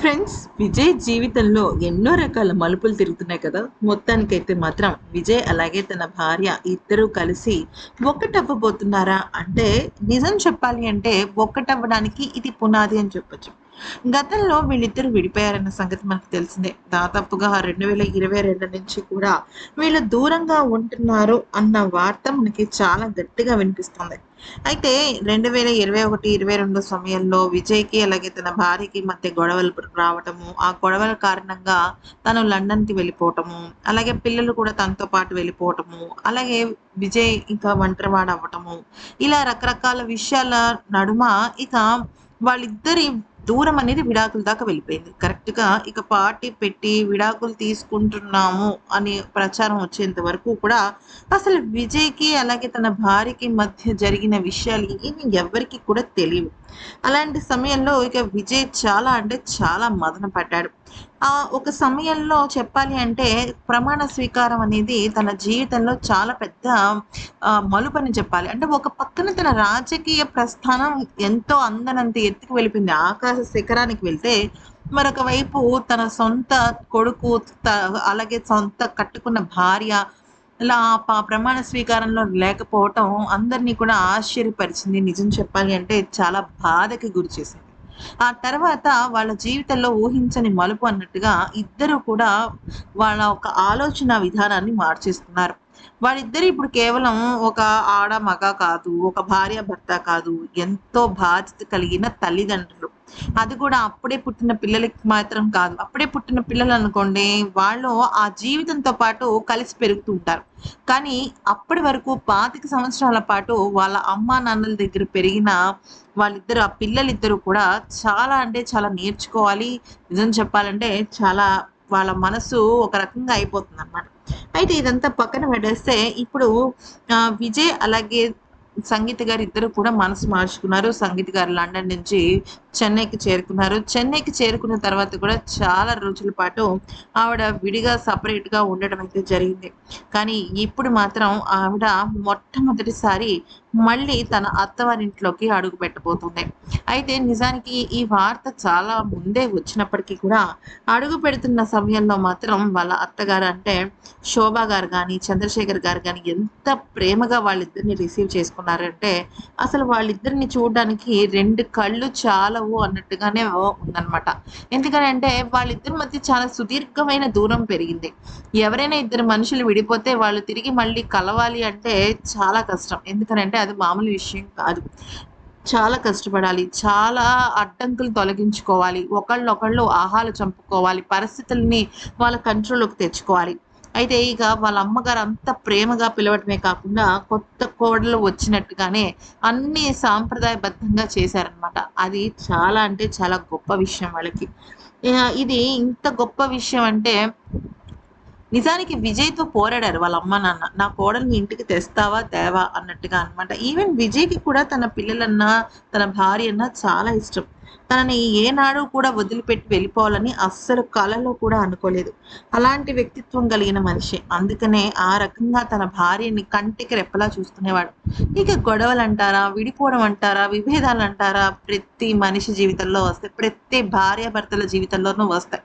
Friends, Vijay జీవితంలో ఎన్నో రకాల మలుపులు తిరుగుతున్నాయి కదా! మొత్తానికైతే మాత్రం విజయ్ అలాగే తన భార్య ఇద్దరూ కలిసి ఒక్కటవ్వబోతున్నారా? అంటే నిజం చెప్పాలి అంటే ఒక్కటవ్వడానికి ఇది పునాది అని చెప్పొచ్చు. గతంలో వీళ్ళిద్దరూ విడిపోయారన్న సంగతి మనకు తెలిసిందే. దాదాపుగా 2022 నుంచి కూడా వీళ్ళు దూరంగా ఉంటున్నారు అన్న వార్త మనకి చాలా గట్టిగా వినిపిస్తుంది. అయితే 2021, 22 సమయంలో విజయ్‌కి అలాగే తన భార్యకి మధ్య గొడవలు రావటము, ఆ గొడవల కారణంగా తను లండన్‌కి వెళ్ళిపోవటము, అలాగే పిల్లలు కూడా తనతో పాటు వెళ్ళిపోవటము, అలాగే విజయ్ ఇంకా ఒంటరివాడవ్వటము, ఇలా రకరకాల విషయాల నడుమ ఇక వాళ్ళిద్దరి దూరం అనేది విడాకుల దాకా వెళ్ళిపోయింది. కరెక్ట్‌గా ఇక పార్టీ పెట్టి విడాకులు తీసుకుంటున్నాము అని ప్రచారం వచ్చేంత వరకు కూడా అసలు విజయ్‌కి అలాగే తన భార్యకి మధ్య జరిగిన విషయాలు ఏమి ఎవ్వరికీ కూడా తెలీవు. అలాంటి సమయంలో ఇక విజయ్ చాలా అంటే చాలా మదన పడ్డాడు. ఒక సమయంలో చెప్పాలి అంటే ప్రమాణ స్వీకారం అనేది తన జీవితంలో చాలా పెద్ద మలుపని చెప్పాలి. అంటే ఒక పక్కన తన రాజకీయ ప్రస్థానం ఎంతో అందనంత ఎత్తుకు వెళ్ళిపోయింది. ఆకాశ శిఖరానికి వెళ్తే, మరొక వైపు తన సొంత కొడుకు త అలాగే సొంత కట్టుకున్న భార్య ఇలా ప్రమాణ స్వీకారంలో లేకపోవటం అందరినీ కూడా ఆశ్చర్యపరిచింది. నిజం చెప్పాలి అంటే చాలా బాధకి గురిచేసింది. ఆ తర్వాత వాళ్ళ జీవితంలో ఊహించని మలుపు అన్నట్టుగా ఇద్దరు కూడా వాళ్ళ ఒక ఆలోచన విధానాన్ని మార్చేసుకున్నారు. వాళ్ళిద్దరూ ఇప్పుడు కేవలం ఒక ఆడ, మగ కాదు. ఒక భార్య, భర్త కాదు. ఎంతో బాధ్యత కలిగిన తల్లిదండ్రులు. అది కూడా అప్పుడే పుట్టిన పిల్లలకి మాత్రం కాదు. అప్పుడే పుట్టిన పిల్లలనుకోండి, వాళ్ళు ఆ జీవితంతో పాటు కలిసి పెరుగుతూ ఉంటారు. కానీ అప్పటి వరకు 25 సంవత్సరాల పాటు వాళ్ళ అమ్మానాన్నల దగ్గర పెరిగిన వాళ్ళిద్దరు ఆ పిల్లలిద్దరూ కూడా చాలా అంటే చాలా నేర్చుకోవాలి. నిజం చెప్పాలంటే చాలా వాళ్ళ మనసు ఒక రకంగా అయిపోతుందనమాట. అయితే ఇదంతా పక్కన పెట్టేస్తే ఇప్పుడు విజయ్ అలాగే సంగీత గారు ఇద్దరు కూడా మనసు మార్చుకున్నారు. సంగీత గారు లండన్ నుంచి చెన్నైకి చేరుకున్నారు. చెన్నైకి చేరుకున్న తర్వాత కూడా చాలా రోజుల పాటు ఆవిడ విడిగా సెపరేట్‌గా ఉండడం అయితే జరిగింది. కానీ ఇప్పుడు మాత్రం ఆవిడ మొట్టమొదటిసారి మళ్ళీ తన అత్తవారింట్లోకి అడుగు పెట్టబోతుంది. అయితే నిజానికి ఈ వార్త చాలా ముందే వచ్చినప్పటికీ కూడా అడుగు పెడుతున్న సమయంలో మాత్రం వాళ్ళ అత్తగారు అంటే శోభ గారు గాని, చంద్రశేఖర్ గారు గాని ఎంత ప్రేమగా వాళ్ళిద్దరిని రిసీవ్ చేసుకున్నారంటే, అసలు వాళ్ళిద్దరిని చూడడానికి 2 కళ్ళు చాలవు అన్నట్టుగానే ఉందనమాట. ఎందుకనంటే వాళ్ళిద్దరి మధ్య చాలా సుదీర్ఘమైన దూరం పెరిగింది. ఎవరైనా ఇద్దరు మనుషులు విడిపోతే వాళ్ళు తిరిగి మళ్ళీ కలవాలి అంటే చాలా కష్టం. ఎందుకనంటే అది మామూలు విషయం కాదు. చాలా కష్టపడాలి. చాలా అడ్డంకులు తొలగించుకోవాలి. ఒకళ్ళనొకళ్ళు ఆహాలు చంపుకోవాలి. పరిస్థితుల్ని వాళ్ళ కంట్రోల్‌లోకి తెచ్చుకోవాలి. అయితే ఇక వాళ్ళ అమ్మగారు అంత ప్రేమగా పిలవటమే కాకుండా కొత్త కోడలు వచ్చినట్టుగానే అన్నీ సాంప్రదాయబద్ధంగా చేశారనమాట. అది చాలా అంటే చాలా గొప్ప విషయం వాళ్ళకి. ఇది ఇంత గొప్ప విషయం అంటే నిజానికి విజయ్‌తో పోరాడారు వాళ్ళ అమ్మ, నాన్న. నా కోడల్ని ఇంటికి తెస్తావా? తేవా? అన్నట్టుగా అనమాట. ఈవెన్ విజయ్‌కి కూడా తన పిల్లలన్నా, తన భార్య అన్నా చాలా ఇష్టం. తనని ఏనాడు కూడా వదిలిపెట్టి వెళ్ళిపోవాలని అస్సలు కలలో కూడా అనుకోలేదు. అలాంటి వ్యక్తిత్వం కలిగిన మనిషి. అందుకనే ఆ రకంగా తన భార్యని కంటికి రెప్పలా చూసుకునేవాడు. ఇక గొడవలంటారా? విడిపోవడం అంటారా? విభేదాలంటారా? ప్రతి మనిషి జీవితంలో వస్తాయి. ప్రతి భార్యాభర్తల జీవితంలోనూ వస్తాయి.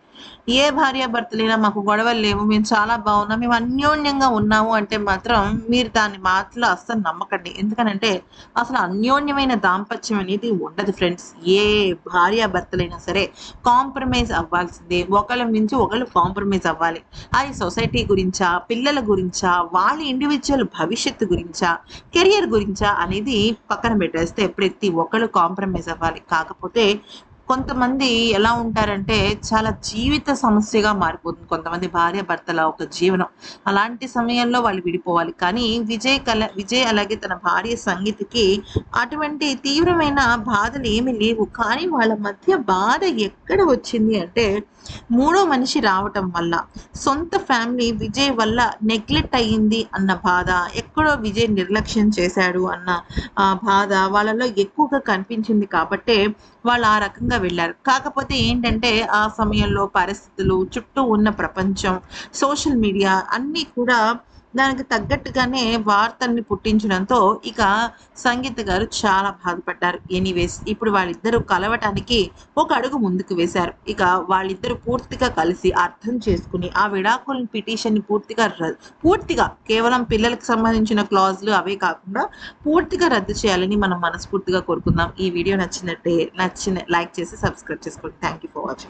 ఏ భార్యాభర్తలైనా మాకు గొడవలు లేవు. మేము చాలా బాగున్నాం. మేము అన్యోన్యంగా ఉన్నాము అంటే మాత్రం మీరు దాని మాటలు అస్సలు నమ్మకండి. ఎందుకనంటే అసలు అన్యోన్యమైన దాంపత్యం అనేది ఉండదు ఫ్రెండ్స్. ఏ భార్యాభర్తలైనా సరే కాంప్రమైజ్ అవ్వాల్సిందే. ఒకళ్ళ నుంచి ఒకళ్ళు కాంప్రమైజ్ అవ్వాలి. అది సొసైటీ గురించా? పిల్లల గురించా? వాళ్ళ ఇండివిడ్యువల్ భవిష్యత్తు గురించా? కెరియర్ గురించా? అనేది పక్కన పెట్టేస్తే ప్రతి ఒక్కళ్ళు కాంప్రమైజ్ అవ్వాలి. కాకపోతే కొంతమంది ఎలా ఉంటారంటే చాలా జీవిత సమస్యగా మారిపోతుంది. కొంతమంది భార్యాభర్తల ఒక జీవనం. అలాంటి సమయంలో వాళ్ళు విడిపోవాలి. కానీ విజయ్ అలాగే తన భార్య సంగీతకి అటువంటి తీవ్రమైన బాధలు ఏమీ లేవు. కానీ వాళ్ళ మధ్య బాధ ఎక్కడ వచ్చింది అంటే మూడో మనిషి రావటం వల్ల. సొంత ఫ్యామిలీ విజయ్ వల్ల నెగ్లెక్ట్ అయ్యింది అన్న బాధ, ఎక్కడో విజయ్ నిర్లక్ష్యం చేశాడు అన్న బాధ వాళ్ళలో ఎక్కువగా కనిపించింది కాబట్టే వాళ్ళు ఆ రకంగా వెళ్లారు. కాకపోతే ఏంటంటే ఆ సమయంలో పరిస్థితులు, చుట్టూ ఉన్న ప్రపంచం, సోషల్ మీడియా అన్నీ కూడా దానికి తగ్గట్టుగానే వార్తల్ని పుట్టించడంతో ఇక సంగీత గారు చాలా బాధపడ్డారు. ఎనీవేస్ ఇప్పుడు వాళ్ళిద్దరూ కలవటానికి ఒక అడుగు ముందుకు వేశారు. ఇక వాళ్ళిద్దరూ పూర్తిగా కలిసి అర్థం చేసుకుని ఆ విడాకుల పిటిషన్‌ని పూర్తిగా కేవలం పిల్లలకి సంబంధించిన క్లాజులు అవే కాకుండా పూర్తిగా రద్దు చేయాలని మనం మనస్ఫూర్తిగా కోరుకుందాం. ఈ వీడియో నచ్చిన లైక్ చేసి సబ్స్క్రైబ్ చేసుకోండి. Thank you for watching.